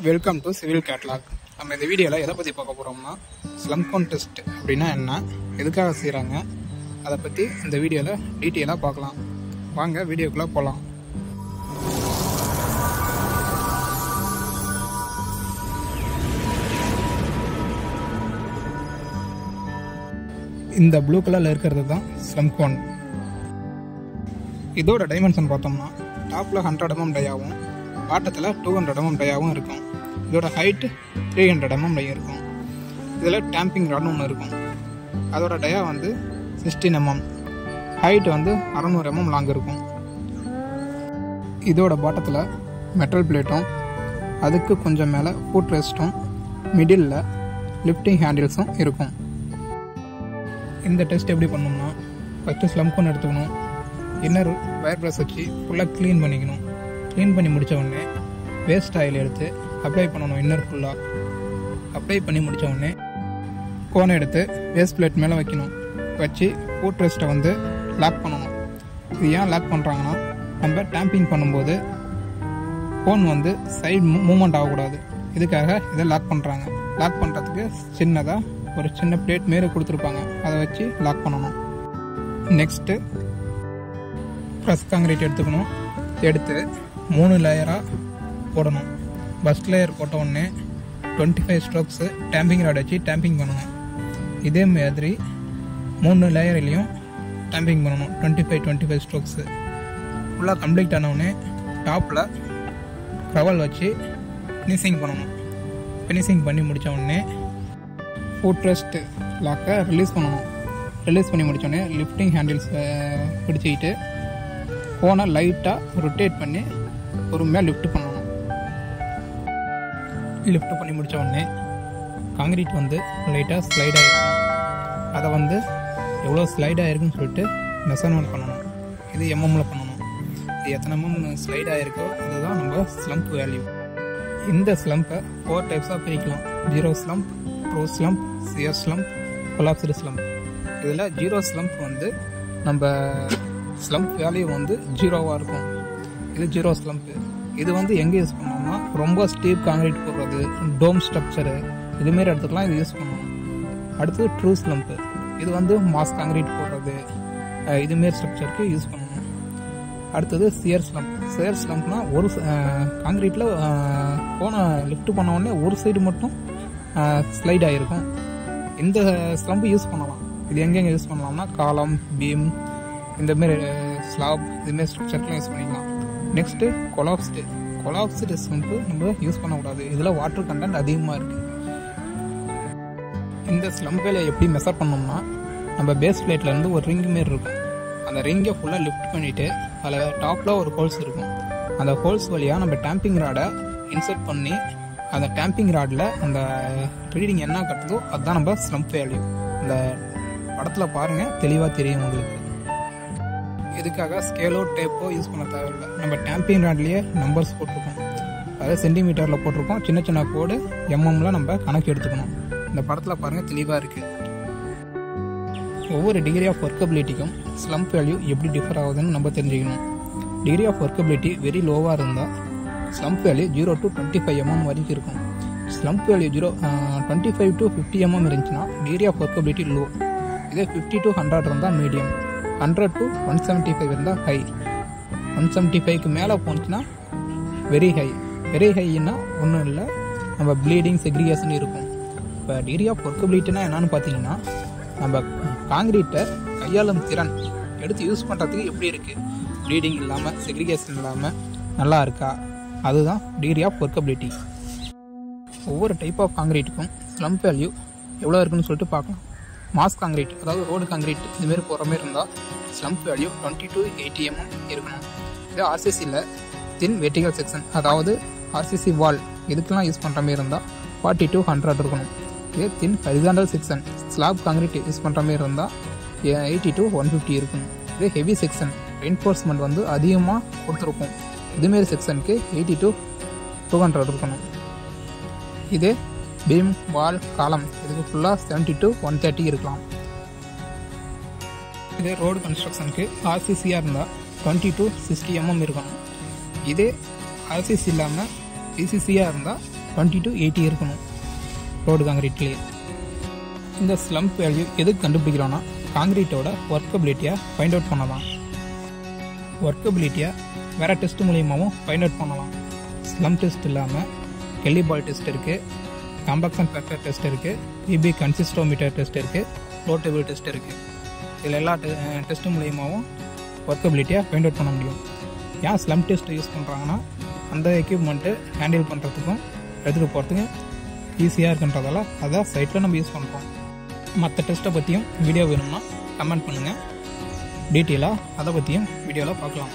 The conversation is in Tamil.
Welcome to civil catalogue. நம்ம இந்த வீடியோவில் எதை பற்றி பார்க்க போகிறோம்னா ஸ்லம் கவுண்ட் டெஸ்ட் அப்படின்னா என்ன, எதுக்காக செய்கிறாங்க, அதை பற்றி இந்த வீடியோவில் டீட்டெயிலாக பார்க்கலாம். வாங்க வீடியோக்குள்ளே போகலாம். இந்த ப்ளூ கலரில் இருக்கிறது தான் ஸ்லம் கவுண்ட். இதோட டைமென்ஷன் பார்த்தோம்னா டாப்பில் 100 mm டயாவும் பாட்டத்தில் 200 mm டயாவும் இருக்கும். இதோட ஹைட்டு 300 mm டயா இருக்கும். இதில் டேம்பிங் ராட்னு ஒன்று இருக்கும். அதோட டயா வந்து 16 mm, ஹைட் வந்து 600 mm லாங் இருக்கும். இதோட பாட்டத்தில் மெட்டல் பிளேட்டும் அதுக்கு கொஞ்சம் மேலே ஃபுட் ரெஸ்ட்டும் மிடில் லிஃப்டிங் ஹேண்டில்ஸும் இருக்கும். இந்த டெஸ்ட் எப்படி பண்ணணும்னா ஃபஸ்ட்டு ஸ்லம் கவுண்ட் எடுத்துக்கணும். இன்னர் வயர் ப்ரஷ் வச்சு ஃபுல்லாக க்ளீன் பண்ணிக்கணும். க்ளீன் பண்ணி முடித்த உடனே வேஸ்ட் ஆயில் எடுத்து அப்ளை பண்ணணும். இன்னர் ஃபுல்லாக அப்ளை பண்ணி முடித்த உடனே கோனை எடுத்து வேஸ்ட் பிளேட் மேலே வைக்கணும். வச்சு ஃபுட் ரெஸ்ட்டை வந்து லாக் பண்ணணும். இது ஏன் லாக் பண்ணுறாங்கன்னா, நம்ம டேம்பிங் பண்ணும்போது கோன் வந்து சைடு மூவ்மெண்ட் ஆகக்கூடாது. இதுக்காக இதை லாக் பண்ணுறாங்க. லாக் பண்ணுறதுக்கு சின்னதாக ஒரு சின்ன பிளேட் மேலே கொடுத்துருப்பாங்க, அதை வச்சு லாக் பண்ணணும். நெக்ஸ்ட்டு ப்ரெஸ் காங்கிரீட் எடுத்துக்கணும். எடுத்து 3 லேயராக போடணும். ஃபஸ்ட் லேயர் போட்ட உடனே 25 ஸ்ட்ரோக்ஸு டேம்பிங் ராட் வச்சு டேம்பிங் பண்ணணும். இதே மாதிரி 3 லேயர்லேயும் டேம்பிங் பண்ணணும். 25 ஸ்ட்ரோக்ஸு ஃபுல்லாக கம்ப்ளீட் ஆனவுடனே டாப்பில் க்ரவல் வச்சு ஃபினிஷிங் பண்ணணும். ஃபினிஷிங் பண்ணி முடித்த உடனே ஃபுட் ரெஸ்ட் லாக்கை ரிலீஸ் பண்ணணும். ரிலீஸ் பண்ணி முடித்தோடனே லிஃப்டிங் ஹேண்டில்ஸ் பிடிச்சிக்கிட்டு கோனை லைட்டாக ரொட்டேட் பண்ணி பொறுமையாக லிஃப்ட் பண்ணணும். லிஃப்ட் பண்ணி முடித்த உடனே காங்கிரீட் வந்து லைட்டாக ஸ்லைட் ஆகிருக்கும். அதை வந்து எவ்வளோ ஸ்லைட் ஆகிருக்குன்னு சொல்லிட்டு மெஷர்மெண்ட் பண்ணணும். இது எம்எம்மில் பண்ணணும். இது எத்தனை எம்எம் ஸ்லைட் ஆகிருக்கோ அதுதான் நம்ம ஸ்லம்ப் வேல்யூ. இந்த ஸ்லம்பை 4 டைப்ஸாக பிரிக்கலாம். Zero slump, true slump, shear slump, collapsed slump. இதில் ஜீரோ ஸ்லம்ப் வந்து நம்ம ஸ்லம்ப் வேல்யூ வந்து 0வாக இருக்கும். இது ஜீரோ ஸ்லம்ப்பு. இது வந்து எங்கே யூஸ் பண்ணோம்னா, ரொம்ப ஸ்டீப் காங்கிரீட் போடுறது, டோம் ஸ்ட்ரக்சரு, இதுமாரி இடத்துக்குலாம் இது யூஸ் பண்ணணும். அடுத்தது ட்ரூ ஸ்லம்ப்பு. இது வந்து மாஸ் காங்கிரீட் போடுறது, இதுமாரி ஸ்ட்ரக்சருக்கு யூஸ் பண்ணணும். அடுத்தது சியர் ஸ்லம்ப். சியர் ஸ்லம்ப்னா ஒரு காங்கிரீட்டில் போன லிஃப்ட் பண்ண உடனே ஒரு சைடு மட்டும் ஸ்லைட் ஆகிருக்கும். இந்த ஸ்லம்பு யூஸ் பண்ணலாம். இது எங்கெங்கே யூஸ் பண்ணலாம்னா காலம், பீம், இந்தமாரி ஸ்லாப், இதுமாரி ஸ்ட்ரக்சர்க்கெலாம் யூஸ் பண்ணிக்கலாம். நெக்ஸ்ட்டு கொலாப்ஸ்டு ஸ்லம்பு நம்ம யூஸ் பண்ணக்கூடாது. இதில் வாட்டர் கண்டென்ட் அதிகமாக இருக்குது. இந்த ஸ்லம்பில் எப்படி மெஷர் பண்ணோம்னா, நம்ம பேஸ் பிளேட்லேருந்து ஒரு ரிங் மாரி இருக்கும். அந்த ரிங்கை ஃபுல்லாக லிஃப்ட் பண்ணிவிட்டு அதில் டாப்பில் ஒரு ஹோல்ஸ் இருக்கும். அந்த ஹோல்ஸ் வழியாக நம்ம டேம்பிங் ராடை இன்சர்ட் பண்ணி அந்த டேம்பிங் ராடில் அந்த ரீடிங் என்ன கட்டுதோ அதுதான் நம்ம ஸ்லம்ப் வேல்யூ. இந்த படத்தில் பாருங்கள், தெளிவாக தெரியும் உங்களுக்கு. இதுக்காக ஸ்கேலோ டேப்போ யூஸ் பண்ண தேவையில்லை. நம்ம டேம்பிங் ராட்லேயே நம்பர்ஸ் போட்டிருக்கோம். அதாவது சென்டிமீட்டரில் போட்டிருக்கோம். சின்ன சின்ன கோடு எம்எம்மில் நம்ம கணக்கு எடுத்துக்கணும். இந்த படத்தில் பாருங்கள், தெளிவாக இருக்குது. ஒவ்வொரு டிகிரி ஆஃப் ஒர்க்கபிலிட்டிக்கும் ஸ்லம்ப் வேல்யூ எப்படி டிஃபர் ஆகுதுன்னு நம்ம தெரிஞ்சுக்கணும். டிகிரி ஆஃப் ஒர்க்கபிலிட்டி வெரி லோவாக இருந்தால் ஸ்லம்ப் வேல்யூ 0 to 25 mm வரைக்கும் இருக்கும். ஸ்லம்ப் வேல்யூ 25 to 50 mm இருந்துச்சுன்னா டிகிரி ஆஃப் ஒர்க்கபிலிட்டி லோ. இதே 50 to 100 இருந்தால் மீடியம், 100 to 175 இருந்தால் ஹை, 175க்கு மேலே போனுச்சுன்னா வெரி ஹை. வெரி ஹைன்னா ஒன்றும் இல்லை, நம்ம ப்ளீடிங், செக்ரிகேஷன் இருக்கும். இப்போ டிகிரி ஆஃப் ஒர்க்கபிலிட்டினா என்னன்னு பார்த்தீங்கன்னா, நம்ம காங்கிரீட்டை கையாளும் திறன் எடுத்து யூஸ் பண்ணுறதுக்கு எப்படி இருக்குது, ப்ளீடிங் இல்லாமல், செக்ரிகேஷன் இல்லாமல் நல்லா இருக்கா, அதுதான் டிகிரி ஆஃப் ஒர்க்கபிலிட்டி. ஒவ்வொரு டைப் ஆஃப் காங்கிரீட்டுக்கும் ஸ்லம்ப் வேல்யூ எவ்வளோ இருக்குன்னு சொல்லிட்டு பார்க்கலாம். மாஸ் காங்கிரீட், அதாவது ரோடு காங்கிரீட் இதுமாரி போகிற மாதிரி இருந்தால் ஸ்லம்ப் வேல்யூ 20 to 80 mm இருக்கணும். இதே ஆர்சிசியில் தின் வெர்டிகல் செக்ஷன், அதாவது ஆர்சிசி வால் இதுக்கெல்லாம் யூஸ் பண்ணுற மாதிரி இருந்தால் 40 to 100 இருக்கணும். இதே thin horizontal section, slab concrete use பண்ணுற மாதிரி இருந்தால் 80 to 150 இருக்கணும். இதே ஹெவி செக்ஷன், ரெயின்ஃபோர்ஸ்மெண்ட் வந்து அதிகமாக கொடுத்துருக்கும், இதுமாரி செக்ஷனுக்கு 80 to 200 இருக்கணும். இதே பீம், வால், காலம் இதுக்கு ஃபுல்லாக 70 to 130 இருக்கலாம். இதே ரோடு கன்ஸ்ட்ரக்ஷனுக்கு ஆர்சிசியாக இருந்தால் 20 to 60 mm இருக்கணும். இதே ஆர்சிசி இல்லாமல் பிசிசியாக இருந்தால் 20 to 80 இருக்கணும் ரோடு காங்கிரீட்லேயே. இந்த ஸ்லம்ப் வேல்யூ எதுக்கு கண்டுபிடிக்கிறோன்னா காங்கிரீட்டோட ஒர்க்கபிலிட்டியை ஃபைண்ட் அவுட் பண்ணலாம். ஒர்க்கபிலிட்டியை வேறு டெஸ்ட் மூலியமாகவும் ஃபைண்ட் அவுட் பண்ணலாம். ஸ்லம் டெஸ்ட் இல்லாமல் கெல்லி பால் டெஸ்ட் இருக்குது, காம்பாக்ஷன் ஃபேக்டர் டெஸ்ட் இருக்குது, பிபி கன்சிஸ்டோமீட்டர் டெஸ்ட் இருக்குது, ஃப்ளோ டேபிள் டெஸ்ட் இருக்குது. இதில் எல்லா டெஸ்ட் மூலியமாகவும் ஒர்க்கபிலிட்டியை ஃபைண்ட் அவுட் பண்ண முடியும். ஏன் ஸ்லம் டெஸ்ட் யூஸ் பண்ணுறாங்கன்னா அந்த எக்யூப்மெண்ட்டு ஹேண்டில் பண்ணுறதுக்கும் எடுத்துகிட்டு போகிறதுக்கும் ஈஸியாக இருக்குன்றதால அதை சைட்டில் நம்ம யூஸ் பண்ணுறோம். மற்ற டெஸ்ட்டை பற்றியும் வீடியோ வேணும்னா கமெண்ட் பண்ணுங்கள், டீட்டெயிலாக அதை பற்றியும் வீடியோவில் பார்க்கலாம்.